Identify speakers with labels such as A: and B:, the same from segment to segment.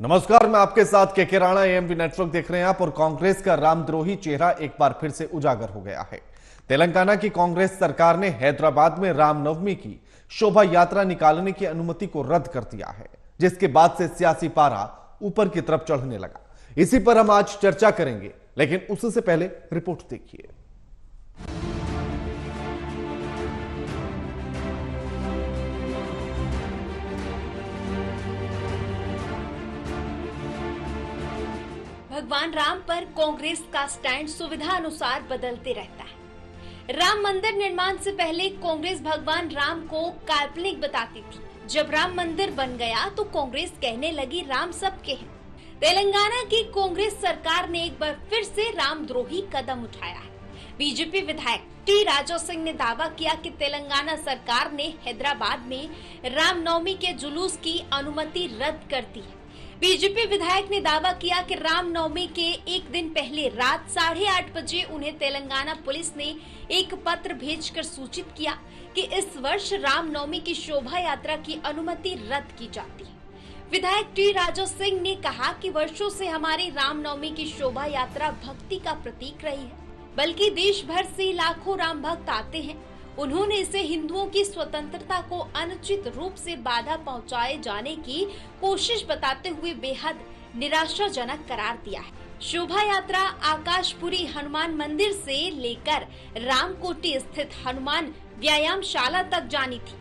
A: नमस्कार, मैं आपके साथ के राणा। एएमपी नेटवर्क देख रहे हैं आप और कांग्रेस का रामद्रोही चेहरा एक बार फिर से उजागर हो गया है। तेलंगाना की कांग्रेस सरकार ने हैदराबाद में रामनवमी की शोभा यात्रा निकालने की अनुमति को रद्द कर दिया है, जिसके बाद से सियासी पारा ऊपर की तरफ चढ़ने लगा। इसी पर हम आज चर्चा करेंगे, लेकिन उससे पहले रिपोर्ट देखिए।
B: भगवान राम पर कांग्रेस का स्टैंड सुविधा अनुसार बदलते रहता है। राम मंदिर निर्माण से पहले कांग्रेस भगवान राम को काल्पनिक बताती थी। जब राम मंदिर बन गया तो कांग्रेस कहने लगी राम सबके हैं। तेलंगाना की कांग्रेस सरकार ने एक बार फिर से रामद्रोही कदम उठाया है। बीजेपी विधायक टी राजा सिंह ने दावा किया कि तेलंगाना सरकार ने हैदराबाद में रामनवमी के जुलूस की अनुमति रद्द कर दी है। बीजेपी विधायक ने दावा किया कि रामनवमी के एक दिन पहले रात 8:30 बजे उन्हें तेलंगाना पुलिस ने एक पत्र भेजकर सूचित किया कि इस वर्ष रामनवमी की शोभा यात्रा की अनुमति रद्द की जाती है। विधायक टी राजा सिंह ने कहा कि वर्षों से हमारी रामनवमी की शोभा यात्रा भक्ति का प्रतीक रही है, बल्कि देश भर से लाखों राम भक्त आते हैं। उन्होंने इसे हिंदुओं की स्वतंत्रता को अनुचित रूप से बाधा पहुंचाए जाने की कोशिश बताते हुए बेहद निराशाजनक करार दिया है। शोभा यात्रा आकाशपुरी हनुमान मंदिर से लेकर रामकोटी स्थित हनुमान व्यायामशाला तक जानी थी।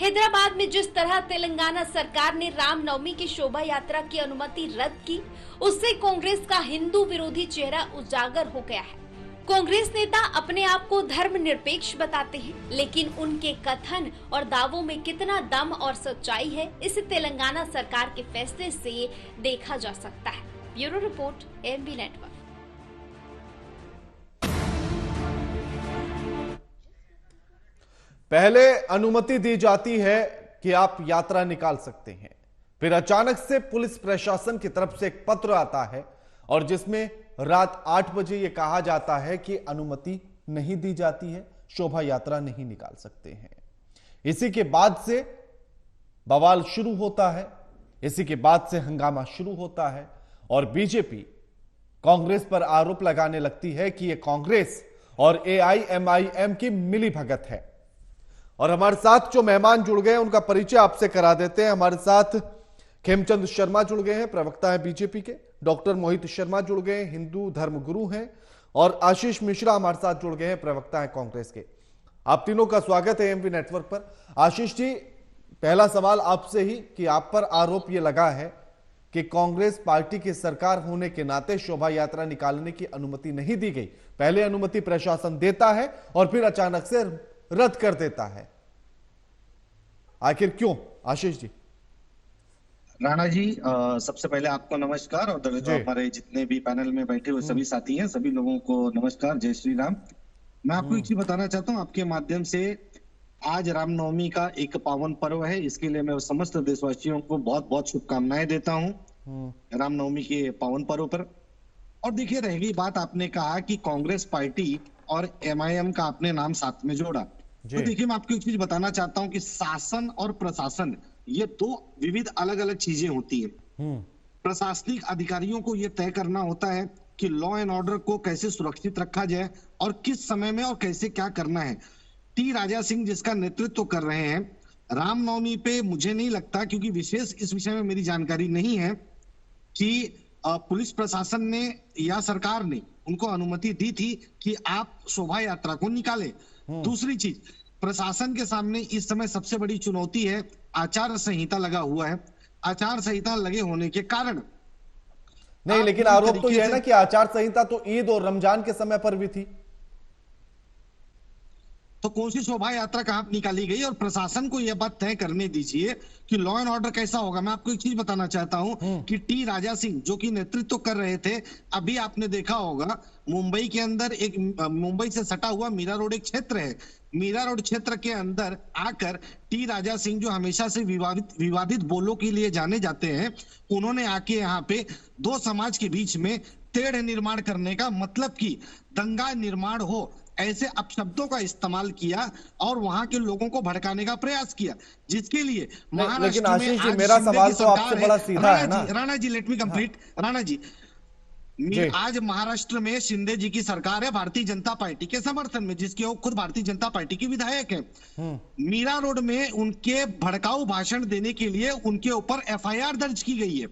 B: हैदराबाद में जिस तरह तेलंगाना सरकार ने रामनवमी की शोभा यात्रा की अनुमति रद्द की, उससे कांग्रेस का हिंदू विरोधी चेहरा उजागर हो गया है। कांग्रेस नेता अपने आप को धर्मनिरपेक्ष बताते हैं, लेकिन उनके कथन और दावों में कितना दम और सच्चाई है, इसे तेलंगाना सरकार के फैसले से देखा जा सकता है। Bureau report, AMP network.
A: पहले अनुमति दी जाती है कि आप यात्रा निकाल सकते हैं, फिर अचानक से पुलिस प्रशासन की तरफ से एक पत्र आता है और जिसमें रात 8 बजे यह कहा जाता है कि अनुमति नहीं दी जाती है, शोभा यात्रा नहीं निकाल सकते हैं। इसी के बाद से बवाल शुरू होता है, इसी के बाद से हंगामा शुरू होता है और बीजेपी कांग्रेस पर आरोप लगाने लगती है कि यह कांग्रेस और एआईएमआईएम की मिलीभगत है। और हमारे साथ जो मेहमान जुड़ गए उनका परिचय आपसे करा देते हैं। हमारे साथ खेमचंद शर्मा जुड़ गए हैं, प्रवक्ता है बीजेपी के। डॉक्टर मोहित शर्मा जुड़ गए, हिंदू धर्मगुरु हैं। और आशीष मिश्रा हमारे साथ जुड़ गए हैं, प्रवक्ता है कांग्रेस के। आप तीनों का स्वागत है एएमपी नेटवर्क पर। आशीष जी, पहला सवाल आपसे ही कि आप पर आरोप यह लगा है कि कांग्रेस पार्टी की सरकार होने के नाते शोभा यात्रा निकालने की अनुमति नहीं दी गई। पहले अनुमति प्रशासन देता है और फिर अचानक से रद्द कर देता है, आखिर क्यों? आशीष जी।
C: राणा जी, सबसे पहले आपको नमस्कार और हमारे जितने भी पैनल में बैठे हुए सभी साथी हैं, सभी लोगों को नमस्कार, जय श्री राम। मैं आपको एक चीज बताना चाहता हूं आपके माध्यम से। आज रामनवमी का एक पावन पर्व है, इसके लिए मैं समस्त देशवासियों को बहुत बहुत शुभकामनाएं देता हूं रामनवमी के पावन पर्व पर। और देखिए, रह गई बात, आपने कहा कि कांग्रेस पार्टी और एमआईएम का आपने नाम साथ में जोड़ा, तो देखिए मैं आपको एक चीज बताना चाहता हूं कि शासन और प्रशासन ये दो विविध अलग अलग चीजें होती हैं। प्रशासनिक अधिकारियों को यह तय करना होता है कि लॉ एंड ऑर्डर को कैसे सुरक्षित रखा जाए और किस समय में और कैसे क्या करना है। टी राजा सिंह जिसका नेतृत्व कर रहे हैं, रामनवमी पे मुझे नहीं लगता, क्योंकि विशेष इस विषय में मेरी जानकारी नहीं है, कि पुलिस प्रशासन ने या सरकार ने उनको अनुमति दी थी कि आप शोभा यात्रा को निकालें। दूसरी चीज, प्रशासन के सामने इस समय सबसे बड़ी चुनौती है, आचार संहिता लगा हुआ है। आचार संहिता लगे होने के कारण
A: नहीं, लेकिन आरोप तो यह है ना कि आचार संहिता तो ईद और रमजान के समय पर भी थी।
C: तो कौन सी शोभा यात्रा कहां निकाली गई? और प्रशासन को यह बात तय करने दीजिए कि लॉ एंड ऑर्डर कैसा होगा। मैं आपको एक चीज बताना चाहता हूं कि टी राजा सिंह जो कि नेतृत्व कर रहे थे, अभी आपने देखा होगा मुंबई के अंदर एक, मुंबई से सटा हुआ मीरा रोड एक क्षेत्र है, मीरा रोड क्षेत्र के अंदर आकर टी राजा सिंह जो हमेशा से विवादित बोलों के लिए जाने जाते हैं, उन्होंने आके यहाँ पे दो समाज के बीच में तेढ़ निर्माण करने का, मतलब कि दंगा निर्माण हो, ऐसे अपशब्दों का इस्तेमाल किया और वहां के लोगों को भड़काने का प्रयास किया, जिसके लिए
A: लेकिन
C: महाराष्ट्र में
A: आशीष जी,
C: आज
A: मेरा
C: शिंदे
A: सवाल
C: की
A: तो आपसे
C: सरकार
A: बड़ा
C: है।
A: सीधा है ना।
C: Rana ji let me complete. Rana ji,
A: जी।
C: आज महाराष्ट्र में शिंदे जी की सरकार है भारतीय जनता पार्टी के समर्थन में, जिसके वो खुद भारतीय जनता पार्टी की विधायक है। मीरा रोड में उनके भड़काऊ भाषण देने के लिए उनके ऊपर एफआईआर दर्ज की गई है।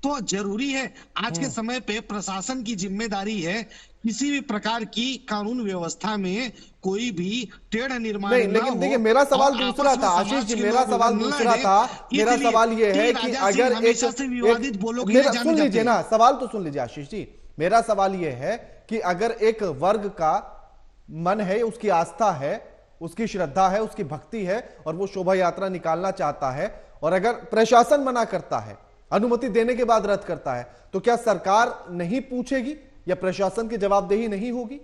C: तो जरूरी है, आज के समय पे प्रशासन की जिम्मेदारी है किसी भी प्रकार की कानून व्यवस्था में कोई भी टेढ़ निर्माण
A: नहीं,
C: ना
A: लेकिन
C: हो।
A: देखिए मेरा सवाल
C: और
A: दूसरा
C: आपस में
A: था आशीष
C: समाज
A: जी,
C: के
A: मेरा
C: लोग
A: सवाल
C: लड़े।
A: दूसरा था। मेरा
C: इसलिए
A: सवाल ये है
C: टी
A: कि
C: राजा सिंह
A: अगर
C: हमेशा से विवादित बोलों के लिए जाने
A: सुन
C: जाते
A: लीजिए
C: हैं।
A: ना, सवाल तो सुन लीजिए आशीष जी। मेरा सवाल ये है कि अगर एक वर्ग का मन है, उसकी आस्था है, उसकी श्रद्धा है, उसकी भक्ति है और वो शोभा यात्रा निकालना चाहता है और अगर प्रशासन मना करता है, अनुमति देने के बाद रद्द करता है, तो क्या सरकार नहीं पूछेगी या प्रशासन की जवाबदेही नहीं होगी?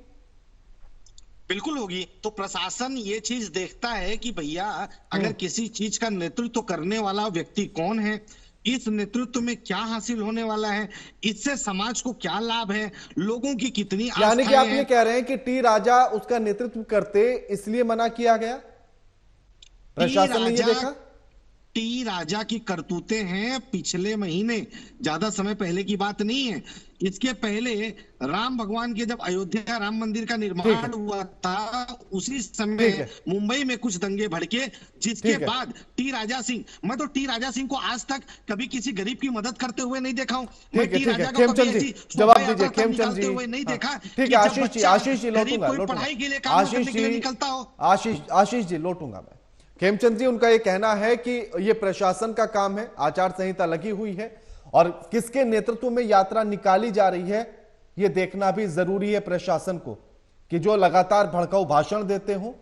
C: बिल्कुल होगी। तो प्रशासन ये चीज देखता है कि भैया अगर किसी चीज का नेतृत्व करने वाला व्यक्ति कौन है, इस नेतृत्व में क्या हासिल होने वाला है, इससे समाज को क्या लाभ है, लोगों की कितनी
A: यानी कि आप
C: आस्थाएं
A: ये
C: हैं।
A: कह रहे हैं कि टी राजा उसका नेतृत्व करते इसलिए मना किया गया, प्रशासन ने ये देखा?
C: टी राजा की करतूतें हैं पिछले महीने, ज्यादा समय पहले की बात नहीं है। इसके पहले राम भगवान के जब अयोध्या राम मंदिर का निर्माण हुआ था, उसी समय मुंबई में कुछ दंगे भड़के, जिसके बाद टी राजा सिंह, मैं तो टी राजा सिंह को आज तक कभी किसी गरीब की मदद करते हुए नहीं देखा हूं। मैं टी राजा को कभी ऐसी
A: जवाब
C: शोभा
A: दीजिए,
C: यात्रा तब
A: खेमचंद
C: निकालते
A: जी।
C: हुए नहीं देखा।
A: ठीक है
C: कि जब
A: आशीष जी,
C: बच्चा
A: आशीष जी
C: गरीब
A: लौटूंगा,
C: कोई पढ़ाई के लिए काम करने के लिए निकलता हो।
A: आशीष जी लौटूंगा मैं। खेमचंद जी, उनका यह कहना है कि यह प्रशासन का काम है, आचार संहिता लगी हुई है और किसके नेतृत्व में यात्रा निकाली जा रही है यह देखना भी जरूरी है प्रशासन को, कि जो लगातार भड़काऊ भाषण देते हो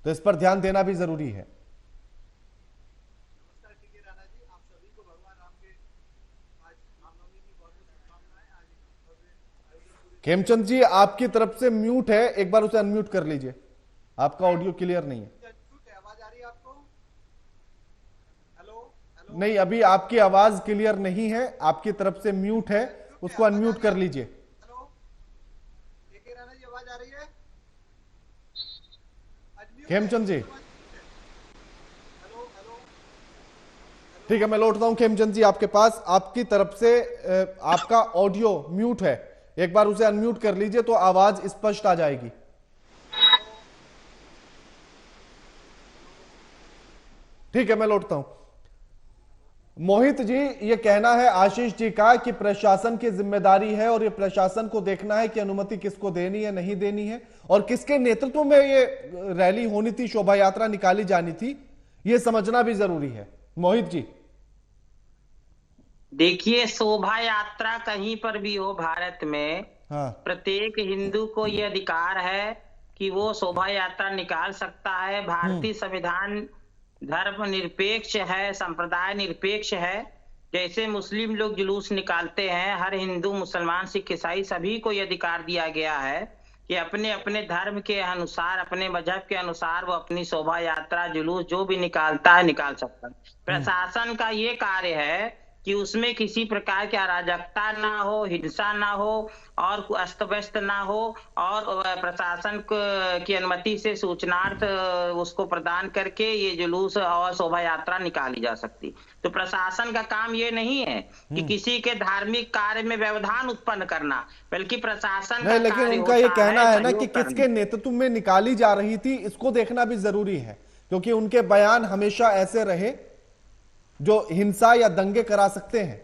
A: तो इस पर ध्यान देना भी जरूरी है। खेमचंद जी, आपकी तरफ से म्यूट है, एक बार उसे अनम्यूट कर लीजिए, आपका ऑडियो क्लियर नहीं है। नहीं, अभी आपकी आवाज क्लियर नहीं है, आपकी तरफ से म्यूट है, उसको अनम्यूट कर लीजिए। खेमचंद जी, ठीक है, मैं लौटता हूं खेमचंद जी आपके पास। आपकी तरफ से आपका ऑडियो म्यूट है, एक बार उसे अनम्यूट कर लीजिए तो आवाज स्पष्ट आ जाएगी। ठीक है, मैं लौटता हूं। मोहित जी, ये कहना है आशीष जी का कि प्रशासन की जिम्मेदारी है और ये प्रशासन को देखना है कि अनुमति किसको देनी है, नहीं देनी है और किसके नेतृत्व में ये रैली होनी थी, शोभा यात्रा निकाली जानी थी, ये समझना भी जरूरी है। मोहित जी,
D: देखिए, शोभा यात्रा कहीं पर भी हो भारत में,
A: हाँ,
D: प्रत्येक हिंदू को यह अधिकार है कि वो शोभा यात्रा निकाल सकता है। भारतीय संविधान धर्म निरपेक्ष है, संप्रदाय निरपेक्ष है। जैसे मुस्लिम लोग जुलूस निकालते हैं, हर हिंदू, मुसलमान, सिख, ईसाई सभी को यह अधिकार दिया गया है कि अपने अपने धर्म के अनुसार, अपने मजहब के अनुसार वो अपनी शोभा यात्रा, जुलूस जो भी निकालता है निकाल सकता है। प्रशासन का ये कार्य है कि उसमें किसी प्रकार की अराजकता ना हो, हिंसा ना हो और अस्त व्यस्त ना हो और प्रशासन की अनुमति से सूचनार्थ उसको प्रदान करके ये जुलूस और शोभा यात्रा निकाली जा सकती। तो प्रशासन का काम ये नहीं है कि किसी के धार्मिक कार्य में व्यवधान उत्पन्न करना, बल्कि प्रशासन
A: नहीं, लेकिन उनका ये कहना है ना कि किसके नेतृत्व में निकाली जा रही थी, इसको देखना भी जरूरी है, क्योंकि उनके बयान हमेशा ऐसे रहे जो हिंसा या दंगे करा सकते हैं।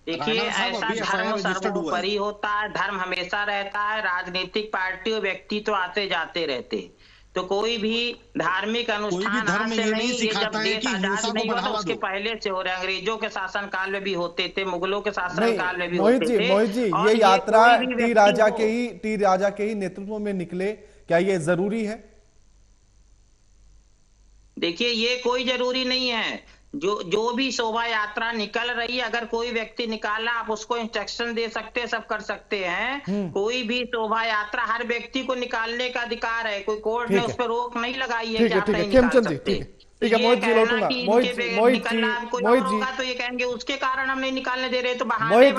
D: देखिए, ऐसा धर्म सर्वोपरि होता है, धर्म हमेशा रहता है, राजनीतिक पार्टी और व्यक्ति तो आते जाते रहते, तो कोई भी धार्मिक अनुष्ठान आज से नहीं, ये जब देश आजाद नहीं हुआ तो उसके पहले से हो रहे, अंग्रेजों के शासन काल में भी होते थे, मुगलों के शासन काल में भी होते थे।
A: मोहित जी, ये यात्रा टी राजा के ही नेतृत्व में निकले, क्या ये जरूरी है?
D: देखिए, ये कोई जरूरी नहीं है। जो भी शोभा यात्रा निकल रही है, अगर कोई व्यक्ति निकाला, आप उसको इंस्ट्रक्शन दे सकते हैं, सब कर सकते हैं। कोई भी शोभा यात्रा हर व्यक्ति को निकालने का अधिकार है, कोई कोर्ट ने उस पर रोक नहीं लगाई है कि आप नहीं निकाल सकते।
A: ठीक है मोहित जी, लौटूंगा। मोहित
D: तो ये कहेंगे उसके कारण हम नहीं निकालने दे रहे, तो
A: मोहित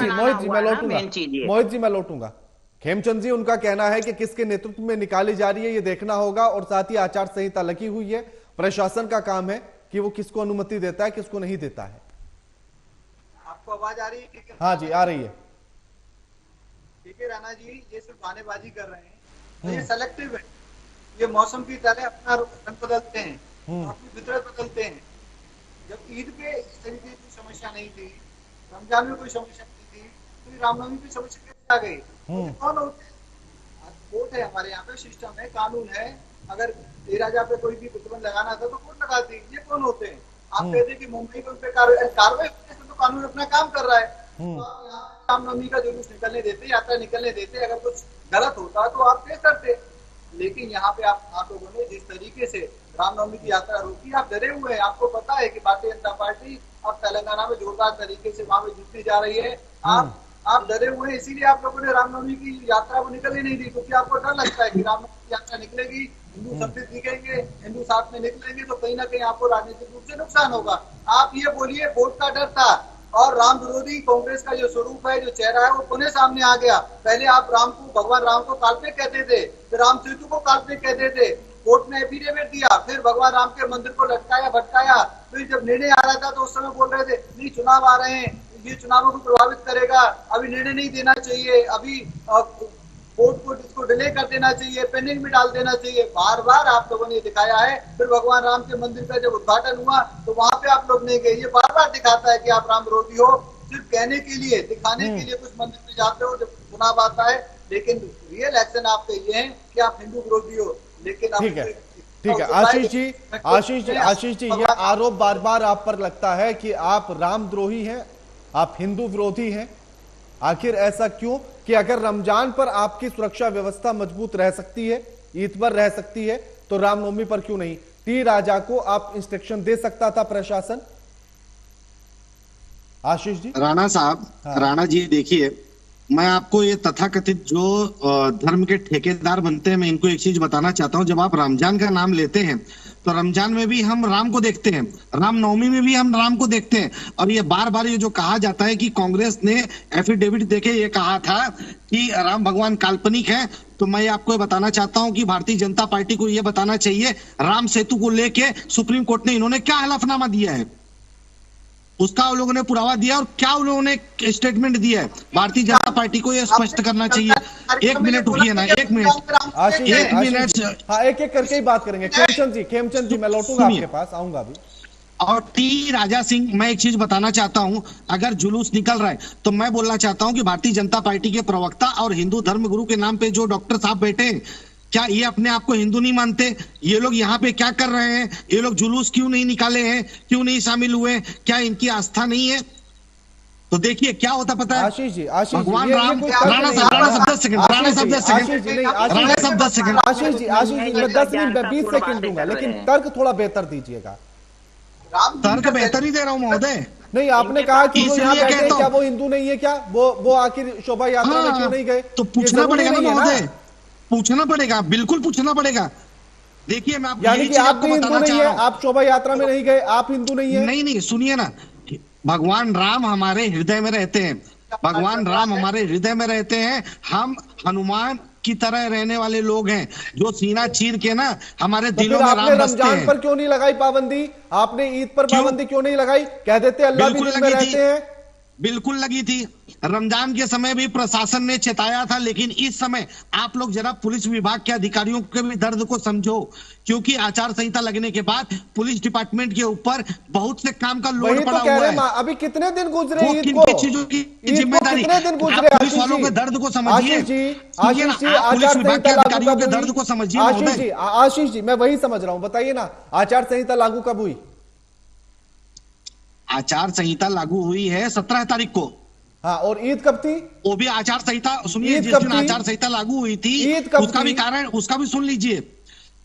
A: जी मैं लौटूंगा। खेमचंद जी, उनका कहना है कि किसके नेतृत्व में निकाली जा रही है ये देखना होगा, और साथ ही आचार संहिता लगी हुई है, प्रशासन का काम है कि वो किसको अनुमति देता है, किसको नहीं देता है।
E: आपको आवाज आ रही है? ठीक है,
A: हाँ जी, आ रही है।
E: ठीक है राणा जी, ये सिर्फ बहानेबाजी कर रहे हैं, तो ये सेलेक्टिव है। ये मौसम की तरह अपना रंग बदलते हैं, अपनी फितरत बदलते हैं। जब ईद पे इस तरीके की समस्या नहीं थी, रमजान में कोई समस्या नहीं थी, तो रामनवमी की समस्या कैसे आ गई? कौन होते हैं? कोर्ट है हमारे यहाँ पे, सिस्टम है, कानून है। अगर राजा पे कोई भी प्रतिबंध लगाना था तो कोर्ट लगाती। ये कौन होते हैं? आप कहते हैं कि मुंबई में उन पे कार्रवाई, तो कानून अपना काम कर रहा है। तो आप यहाँ रामनवमी का जुलूस निकलने देते, यात्रा निकलने देते। अगर कुछ गलत होता तो आप पेश करते, लेकिन यहाँ पे आप लोगों ने जिस तरीके से रामनवमी की यात्रा रोकी, आप डरे हुए हैं। आपको पता है कि भारतीय जनता पार्टी अब तेलंगाना में जोरदार तरीके से वहां पे जीतती जा रही है। आप डरे हुए हैं, इसीलिए आप लोगों ने रामनवमी की यात्रा को निकलने नहीं दी, क्योंकि आपको डर लगता है कि रामनवमी की यात्रा निकलेगी, हिंदू समृद्ध दिखेंगे, हिंदू साथ में निकलेंगे, तो कहीं ना कहीं आपको राजनीतिक रूप से नुकसान होगा। आप ये बोलिए, वोट का डर था और राम विरोधी कांग्रेस का जो स्वरूप है, जो चेहरा है, वो पुनः सामने आ गया। पहले आप भगवान राम को काल्पनिक कहते थे, फिर राम सेतु को काल्पनिक कहते थे, कोर्ट ने एफिडेविट दिया, फिर भगवान राम के मंदिर को लटकाया भटकाया। फिर जब निर्णय आ रहा था तो उस समय बोल रहे थे नहीं, चुनाव आ रहे हैं, ये चुनावों को प्रभावित करेगा, अभी निर्णय नहीं देना चाहिए, अभी कोर्ट को इसको डिले कर देना चाहिए, पेंडिंग में डाल देना चाहिए। बार बार आप लोगों ने दिखाया है। फिर भगवान राम के मंदिर का जब उद्घाटन हुआ तो वहां पे आप लोग नहीं गए। ये बार बार दिखाता है कि आप राम विरोधी हो, सिर्फ कहने के लिए, दिखाने के लिए कुछ मंदिर में जाते हो जब चुनाव आता है, लेकिन रियल एक्शन आपके ये है कि आप हिंदू विरोधी हो। लेकिन
A: ठीक है, ठीक है आशीष जी, ये आरोप बार बार आप पर लगता है कि आप रामद्रोही हैं, आप हिंदू विरोधी हैं। आखिर ऐसा क्यों कि अगर रमजान पर आपकी सुरक्षा व्यवस्था मजबूत रह सकती है, ईद पर रह सकती है, तो रामनवमी पर क्यों नहीं? टी राजा को आप इंस्ट्रक्शन दे सकता था प्रशासन। आशीष जी,
C: राणा साहब, हाँ। राणा जी देखिए, मैं आपको ये तथाकथित जो धर्म के ठेकेदार बनते हैं, मैं इनको एक चीज बताना चाहता हूं। जब आप रमजान का नाम लेते हैं तो रमजान में भी हम राम को देखते हैं, रामनवमी में भी हम राम को देखते हैं। और ये बार बार ये जो कहा जाता है कि कांग्रेस ने एफिडेविट देके ये कहा था कि राम भगवान काल्पनिक है, तो मैं आपको ये बताना चाहता हूं कि भारतीय जनता पार्टी को ये बताना चाहिए, राम सेतु को लेके सुप्रीम कोर्ट ने इन्होंने क्या हलफनामा दिया है, उसका उन लोगों ने पुरावा दिया, और क्या उन लोगों ने स्टेटमेंट दिया है। भारतीय जनता पार्टी को यह स्पष्ट करना चाहिए। एक मिनट रुकिए ना, एक मिनट।
A: हाँ, एक एक करके ही बात करेंगे। खेमचंद जी मैं लौटूंगा आपके पास, आऊंगा अभी।
C: और टी राजा सिंह, मैं एक चीज बताना चाहता हूं, अगर जुलूस निकल रहा है तो मैं बोलना चाहता हूं कि भारतीय जनता पार्टी के प्रवक्ता और हिंदू धर्म गुरु के नाम पे जो डॉक्टर साहब बैठे हैं, क्या ये अपने आप को हिंदू नहीं मानते? ये लोग यहाँ पे क्या कर रहे हैं? ये लोग जुलूस क्यों नहीं निकाले हैं, क्यों नहीं शामिल हुए? क्या इनकी आस्था नहीं है? तो देखिए क्या होता पता है
A: आशीष जी,
C: भगवान राम, राणा साहब 10 सेकंड, राणा साहब 10 सेकंड, राणा साहब 10 सेकंड,
A: आशीष जी मैं 10 मिनट में 20 सेकंड दूंगा, लेकिन तर्क थोड़ा बेहतर दीजिएगा।
C: तर्क बेहतर ही दे रहा हूँ महोदय।
A: नहीं, आपने कहा कि वो यहाँ बैठे, क्या वो हिंदू नहीं है? क्या वो आखिर शोभा यात्रा में क्यों नहीं गए?
C: तो पूछना पड़ेगा ना महोदय, पूछना पड़ेगा, बिल्कुल पूछना पड़ेगा। देखिए मैं आपको,
A: यानी कि आप भी हिंदू नहीं है, आप शोभा यात्रा में नहीं गए, आप हिंदू नहीं है?
C: नहीं, सुनिए ना, भगवान राम हमारे हृदय में रहते हैं, भगवान राम हमारे हृदय में रहते हैं। हम हनुमान की तरह रहने वाले लोग हैं, जो सीना चीर के ना हमारे दिलों में राम बसते हैं।
A: रमजान पर क्यों नहीं लगाई पाबंदी? आपने ईद पर पाबंदी क्यों नहीं लगाई? कह देते अल्लाह भी दिल में रहते हैं।
C: बिल्कुल लगी थी। रमजान के समय भी प्रशासन ने चेताया था, लेकिन इस समय आप लोग जरा पुलिस विभाग के अधिकारियों के भी दर्द को समझो, क्योंकि आचार संहिता लगने के बाद पुलिस डिपार्टमेंट के ऊपर बहुत से काम का लोड पड़ा हुआ है।
A: अभी कितने दिन गुजरे ईद
C: को, चीजों की जिम्मेदारी, पुलिस वालों के दर्द को समझिए, पुलिस विभाग के अधिकारियों के दर्द को समझिए।
A: आशीष जी मैं वही समझ रहा हूँ, बताइए ना, आचार संहिता लागू कब हुई?
C: आचार संहिता लागू हुई है 17 तारीख को।
A: हाँ, और ईद कब थी?
C: वो भी आचार संहिता, सुनिए, जिस दिन आचार संहिता लागू हुई थी उसका भी कारण, उसका भी सुन लीजिए।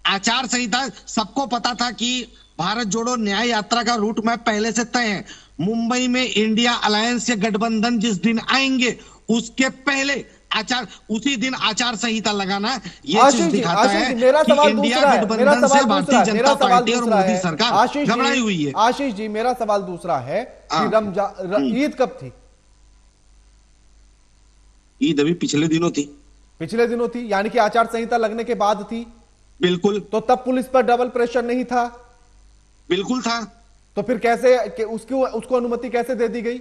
C: आचार संहिता सबको पता था कि भारत जोड़ो न्याय यात्रा का रूट मैप पहले से तय है। मुंबई में इंडिया अलायंस या गठबंधन जिस दिन आएंगे उसके पहले उसी दिन आचार संहिता लगाना, ये चीज दिखाता है कि इंडिया गठबंधन से भारतीय जनता पार्टी और मोदी सरकार घबराई हुई है।
A: आशीष जी मेरा सवाल दूसरा है कि ईद कब थी?
C: ईद अभी पिछले दिनों थी।
A: पिछले दिनों थी, यानी कि आचार संहिता लगने के बाद थी।
C: बिल्कुल।
A: तो तब पुलिस पर डबल प्रेशर नहीं था?
C: बिल्कुल था।
A: तो फिर कैसे उसको अनुमति कैसे दे दी गई?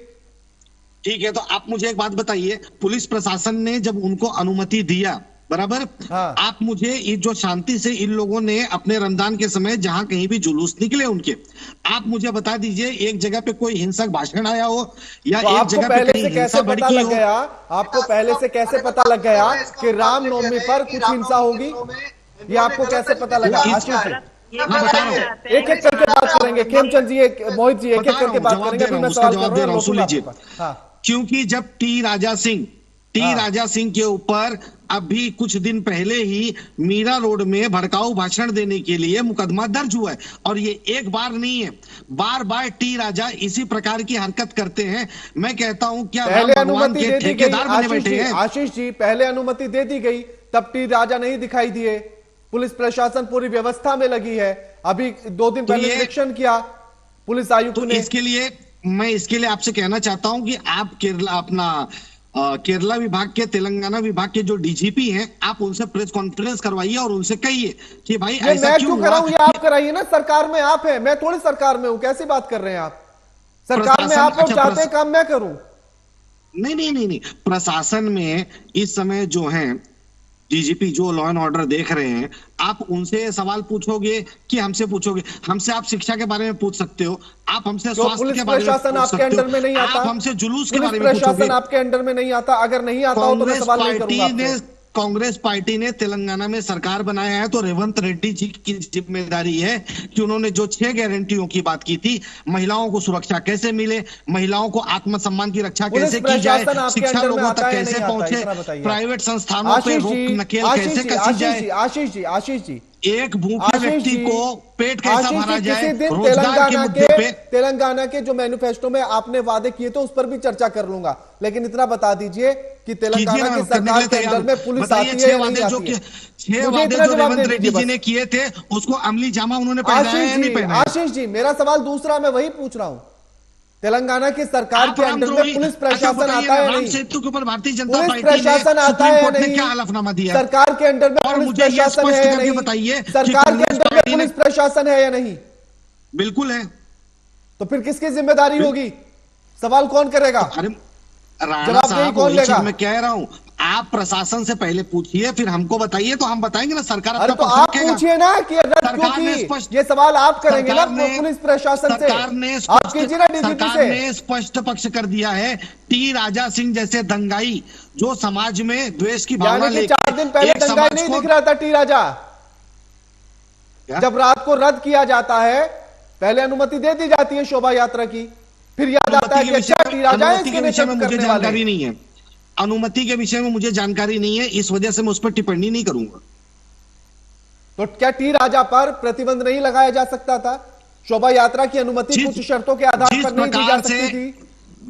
C: ठीक है, तो आप मुझे एक बात बताइए, पुलिस प्रशासन ने जब उनको अनुमति दिया, बराबर,
A: हाँ।
C: आप मुझे ये जो शांति से इन लोगों ने अपने रमजान के समय जहां कहीं भी जुलूस निकले उनके, आप मुझे बता दीजिए एक जगह पे कोई हिंसक भाषण आया हो या
A: तो
C: एक
A: आपको
C: जगह पे
A: पहले
C: कहीं
A: से कैसे
C: हिंसा
A: पता
C: भड़की
A: लग
C: हो?
A: गया? आपको पहले से कैसे पता लग गया कि रामनवमी पर कुछ हिंसा होगी? ये आपको कैसे पता लगा? आशीष जी,
C: मैं बता रहा हूँ,
A: एक एक करके बात करेंगे। खेमचंद जी, मोहित जी, एक एक करके बात करेंगे। अभी मैं सवाल कर रहा हूँ,
C: सुन लीजिए।
A: हाँ।
C: क्योंकि जब टी राजा सिंह के ऊपर अभी कुछ दिन पहले ही मीरा रोड में भड़काऊ भाषण देने के लिए मुकदमा दर्ज हुआ है, और ये एक बार नहीं है, बार बार टी राजा इसी प्रकार की हरकत करते हैं। मैं कहता हूं क्या
A: पहले
C: राम भगवान
A: अनुमति
C: के
A: दे दी गई
C: ठेकेदार बने बैठे हैं?
A: आशीष जी, पहले अनुमति दे दी गई, तब टी राजा नहीं दिखाई दिए। पुलिस प्रशासन पूरी व्यवस्था में लगी है। अभी 2 दिन पहले निरीक्षण किया पुलिस आयुक्त ने।
C: मैं इसके लिए आपसे कहना चाहता हूं कि आप केरला विभाग के, तेलंगाना विभाग के जो डीजीपी हैं, आप उनसे प्रेस कॉन्फ्रेंस करवाइए और उनसे कहिए कि भाई ऐसा क्यों हुआ?
A: कराऊं? ये आप कराइए ना, सरकार में आप हैं, मैं थोड़ी सरकार में हूं। कैसी बात कर रहे हैं आप? सरकार में आप लोग चाहते हैं काम मैं करूं?
C: नहीं, प्रशासन में इस समय जो है डीजीपी जो लॉ एंड ऑर्डर देख रहे हैं, आप उनसे सवाल पूछोगे कि हमसे पूछोगे? हमसे आप शिक्षा के बारे में पूछ सकते हो, आप हमसे स्वास्थ्य के बारे में पूछ
A: आपके अंडर में नहीं आता?
C: आप हमसे जुलूस के बारे में पूछोगे?
A: प्रशासन आपके अंडर में नहीं आता? अगर नहीं आता हो तो मैं सवाल नहीं करूंगा।
C: कांग्रेस पार्टी ने तेलंगाना में सरकार बनाया है, तो रेवंत रेड्डी जी की जिम्मेदारी है कि उन्होंने जो 6 गारंटियों की बात की थी, महिलाओं को सुरक्षा कैसे मिले, महिलाओं को आत्मसम्मान की रक्षा कैसे की जाए, शिक्षा लोगों तक कैसे पहुंचे, प्राइवेट संस्थानों पर रोक नकेल कैसे कसी जाए।
A: आशीष जी,
C: एक भूखे व्यक्ति को पेट कैसा भरा जाए,
A: रोजगार के मुद्दे पे तेलंगाना के जो मैनिफेस्टो में आपने वादे किए थे उस पर भी चर्चा कर लूंगा, लेकिन इतना बता दीजिए कि तेलंगाना की सरकार के अंदर में पुलिस आती है या नहीं आती है?
C: 6 वादे जो रेवंत रेड्डी जी ने किए थे, उसको अमली जामा उन्होंने पहनाया या नहीं पहनाया?
A: आशीष जी, मेरा सवाल दूसरा, मैं वही पूछ रहा हूँ। तेलंगाना की सरकार के अंदर में पुलिस प्रशासन आता है नहीं?
C: सेतु के ऊपर भारतीय जनता पार्टी
A: प्रशासन आता है नहीं?
C: क्या हलफनामा दिया?
A: सरकार के अंडर में पुलिस प्रशासन है या नहीं?
C: बताइए,
A: सरकार के अंदर में पुलिस प्रशासन है या नहीं?
C: बिल्कुल है।
A: तो फिर किसकी जिम्मेदारी होगी? सवाल कौन करेगा?
C: अरे राणा साहब, मैं कह रहा हूं, आप प्रशासन से पहले पूछिए, फिर हमको बताइए, तो हम बताएंगे ना। सरकार
A: अरे तो आप पूछिए ना कि रद्द क्यों की? ये सवाल आप करेंगे ना पुलिस प्रशासन से। आप कीजिए ना डीजीपी से।
C: स्पष्ट पक्ष कर दिया है, टी राजा सिंह जैसे दंगाई जो समाज में द्वेष की भावना लेकर
A: 4 दिन पहले दंगाई नहीं दिख रहा था टी राजा? जब रात को रद्द किया जाता है, पहले अनुमति दे दी जाती है शोभा यात्रा की, फिर याद आता है कि अच्छा टी राजा है, इसके
C: विषय में मुझे जानकारी नहीं है। अनुमति के विषय में मुझे जानकारी नहीं है, इस वजह से मैं उस पर टिप्पणी नहीं करूंगा।
A: तो क्या टी राजा पर प्रतिबंध नहीं लगाया जा सकता था? शोभा यात्रा की अनुमति कुछ शर्तों के आधार पर नहीं दी जा सकती थी?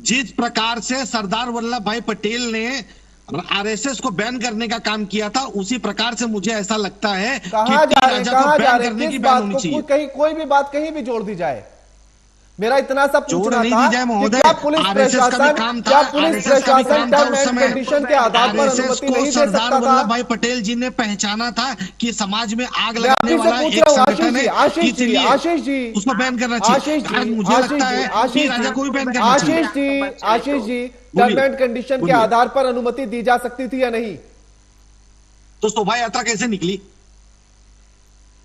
C: जिस प्रकार से सरदार वल्लभ भाई पटेल ने आरएसएस को बैन करने का काम किया था, उसी प्रकार से मुझे ऐसा लगता है कि टी राजा को बैन करने की बात होनी चाहिए।
A: कहीं कोई भी बात कहीं भी जोड़ दी जाए, मेरा इतना सा पूछना था कि क्या पुलिस प्रशासन टर्म एंड कंडीशन के आधार पर अनुमति नहीं दे सकता था?
C: वल्लभ भाई पटेल जी ने पहचाना था कि समाज में आग लगाने वाला एक संगठन है,
A: आशीष जी
C: उसको बैन करना चाहिए। मुझे लगता है कि राजा को भी बैन करना चाहिए।
A: Ashish ji, term and condition के आधार पर अनुमति दी जा सकती थी या नहीं?
C: तो शोभा यात्रा कैसे निकली?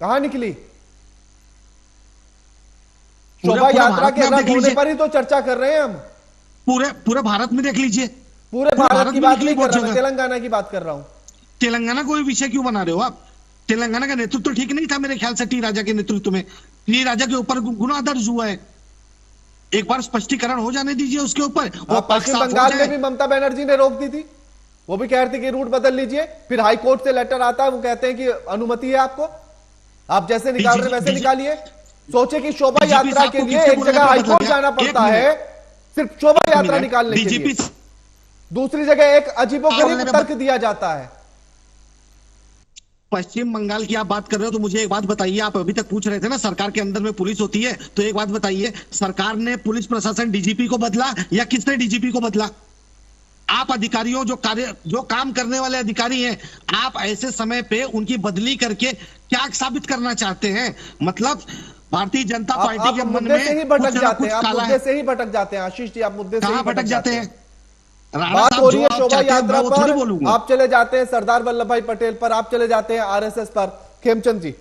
A: कहां निकली? शोभा यात्रा के रद्द होने पर ही तो चर्चा कर रहे हैं हम।
C: पूरे भारत में देख लीजिए।
A: पूरे भारत की बात नहीं कर रहा, मैं तेलंगाना की बात कर रहा हूं।
C: तेलंगाना को विषय क्यों बना रहे हो आप? तेलंगाना का नेतृत्व ठीक नहीं था मेरे ख्याल से टी राजा के नेतृत्व में। टी राजा के ऊपर गुनाह दर्ज हुआ है, एक बार स्पष्टीकरण हो जाने दीजिए उसके ऊपर।
A: पश्चिम बंगाल में भी ममता बनर्जी ने रोक दी थी, वो भी कह रही थी कि रूट बदल लीजिए, फिर हाई कोर्ट से लेटर आता है, वो कहते हैं कि अनुमति है आपको, आप जैसे निकाल रहे वैसे निकालिए। सोचे कि शोभा यात्रा के लिए एक जगह हाईकोर्ट जाना पड़ता है सिर्फ शोभा यात्रा निकालने के लिए, दूसरी जगह एक अजीबोगरीब तर्क दिया जाता है।
C: पश्चिम बंगाल की आप बात कर रहे हो तो मुझे एक बात बताइए, आप अभी तक पूछ रहे थे ना सरकार के अंदर में पुलिस होती है, तो एक बात बताइए, सरकार ने पुलिस प्रशासन डीजीपी को बदला या किसने डीजीपी को बदला? आप अधिकारियों जो काम करने वाले अधिकारी हैं, आप ऐसे समय पे उनकी बदली करके क्या साबित करना चाहते हैं? मतलब भारतीय जनता पार्टी के मन में
A: से ही भटक जाते हैं, आप
C: काला
A: मुद्दे से ही भटक जाते हैं आशीष जी, आप मुद्दे से ही
C: भटक जाते हैं।
A: बात हो रही है शोभा यात्रा पर, आप चले जाते हैं सरदार वल्लभ भाई पटेल पर, आप चले जाते हैं आरएसएस पर। खेमचंद जी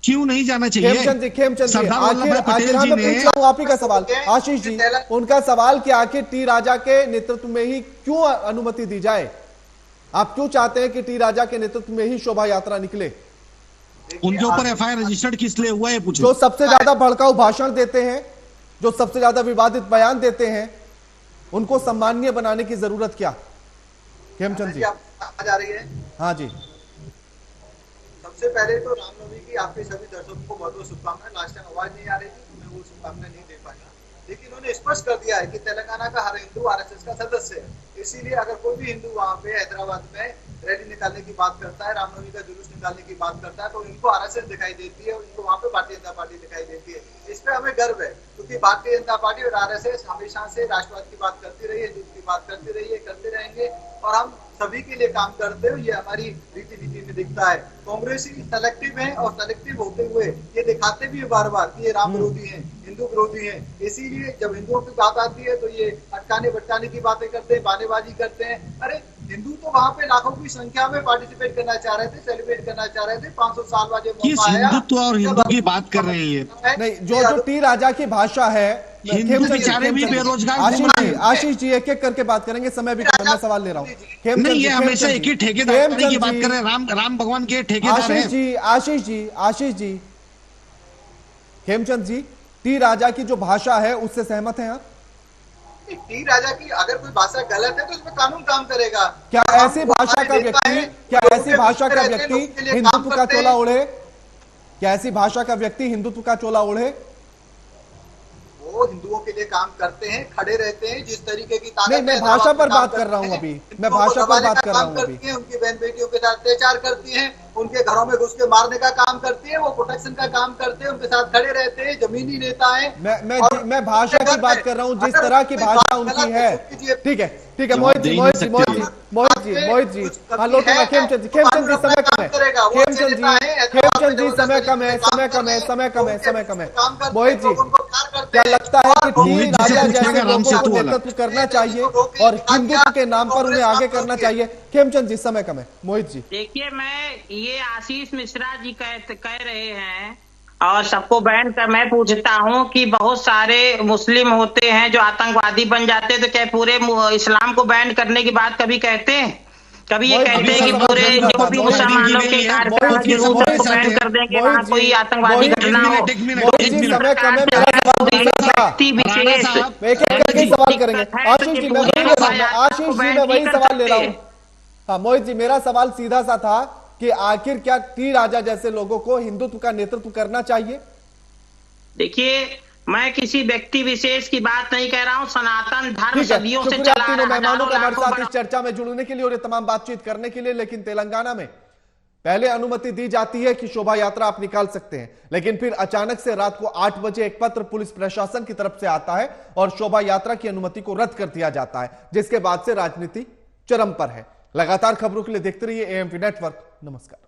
C: क्यों नहीं जाना चाहिए?
A: खेमचंद जी
C: सरदार वल्लभ भाई पटेल जी ने,
A: पूछ रहा हूं आप ही का सवाल आशीष जी, उनका सवाल कि आखिर टी राजा के नेतृत्व में ही क्यों अनुमति दी जाए? आप क्यों चाहते हैं कि टी राजा के नेतृत्व में ही शोभा यात्रा निकले?
C: उनके ऊपर एफआईआर रजिस्टर्ड किस लिए हुआ है पूछो।
A: जो सबसे ज्यादा भड़काऊ भाषण देते हैं, जो सबसे ज्यादा विवादित बयान देते हैं, उनको सम्माननीय बनाने की जरूरत क्या? खेमचंद जी
E: आ जा रही है।
A: हाँ जी,
E: सबसे पहले तो रामनवमी की आपके सभी दर्शकों को बहुत बहुत शुभकामनाएं। लास्ट टाइम आवाज नहीं आ रही थी तो मैं वो शुभकामनाएं नहीं दे पाया, लेकिन उन्होंने स्पष्ट कर दिया है कि तेलंगाना का हर हिंदू आरएसएस का सदस्य है। इसीलिए अगर कोई भी हिंदू वहाँ पे हैदराबाद में रैली निकालने की बात करता है, रामनवमी का जुलूस निकालने की बात करता है, तो इनको आरएसएस दिखाई देती है, उनको वहाँ पे भारतीय जनता पार्टी दिखाई देती है। इस पे हमें गर्व है, क्योंकि भारतीय जनता पार्टी और आरएसएस हमेशा से राष्ट्रवाद की बात करती रही है, हिंदुत्व की बात करती रही है, करते रहेंगे, और हम सभी के लिए काम करते हुए ये हमारी रीति नीति में दिखता है। कांग्रेस सेलेक्टिव है और सेलेक्टिव होते हुए ये दिखाते भी है बार बार कि ये राम विरोधी हैं, हिंदू विरोधी हैं। इसीलिए जब हिंदुओं की बात आती है तो ये अटकाने भटकाने की बातें करते हैं, बानेबाजी करते हैं। अरे हिंदू तो वहाँ पे लाखों की संख्या में पार्टिसिपेट करना चाह रहे थे, सेलिब्रेट करना चाह रहे थे। 500 साल बाद
C: हिंदुत्व और हिंदू की बात कर रहे हैं।
A: नहीं, जो टी राजा की भाषा है,
C: हिंदू बेचारे भी बेरोजगार।
A: आशीष जी एक एक करके बात करेंगे, समय भी कम, मैं सवाल ले रहा हूँ।
C: नहीं, ये हमेशा एक ही ठेकेदार की बात कर रहे हैं, राम भगवान के ठेकेदार हैं।
A: आशीष जी खेमचंद जी, टी राजा की जो भाषा है उससे सहमत हैं आप?
E: टी राजा की अगर कोई भाषा गलत है तो उसमें कानून काम करेगा।
A: क्या ऐसी भाषा का व्यक्ति हिंदुत्व का चोला ओढ़े? क्या ऐसी भाषा का व्यक्ति हिंदुत्व का चोला ओढ़े?
E: वो हिंदुओं के लिए काम करते हैं, खड़े रहते हैं, जिस तरीके की ताकत।
A: नहीं, मैं भाषा पर बात कर रहा हूँ अभी, मैं भाषा पर बात कर रहा हूँ अभी।
E: उनकी बहन बेटियों के साथ अत्याचार करती हैं, उनके घरों में घुस के मारने का काम करती है, वो प्रोटेक्शन का काम करते हैं, उनके साथ खड़े रहते हैं, जमीनी नेता है।
A: मैं भाषा की बात कर रहा हूँ, जिस तरह की भाषा उनकी है। ठीक है मोहित जी, हाँ लोटना, खेमचंद जी समय कम है, खेमचंद जी समय कम है। मोहित जी, क्या लगता है कि टी राजा जैसे लोगों को नेतृत्व करना चाहिए और हिंदुत्व के नाम पर उन्हें आगे करना चाहिए? खेमचंद जी समय कम है। मोहित जी
D: देखिए, ये आशीष मिश्रा जी कह रहे हैं और सबको बैन कर, मैं पूछता हूं कि बहुत सारे मुस्लिम होते हैं जो आतंकवादी बन जाते हैं, तो क्या पूरे इस्लाम को बैन करने की बात कभी कहते हैं? कभी ये कहते हैं कि पूरे जो भी मुसलमानों के कार्यक्रम को बैन कर देंगे, वहां कोई आतंकवादी घटना हो? व्यक्ति विशेष
A: सवाल करेंगे। आशीष जी मैं वही सवाल ले रहा हूँ। हाँ मोहित जी, मेरा सवाल सीधा सा था कि आखिर क्या टी राजा जैसे लोगों को हिंदुत्व का नेतृत्व करना चाहिए?
D: देखिए, मैं किसी व्यक्ति विशेष की बात नहीं कह रहा हूं, सनातन धर्म सदियों से चला आ रहा है।
A: मेहमानों का हमारे साथ इस चर्चा में जुड़ने के लिए और ये तमाम बातचीत करने के लिए। लेकिन तेलंगाना में पहले अनुमति दी जाती है कि शोभा यात्रा आप निकाल सकते हैं, लेकिन फिर अचानक से रात को 8 बजे एक पत्र पुलिस प्रशासन की तरफ से आता है और शोभा यात्रा की अनुमति को रद्द कर दिया जाता है, जिसके बाद से राजनीति चरम पर है। लगातार खबरों के लिए देखते रहिए एएमपी नेटवर्क। नमस्कार।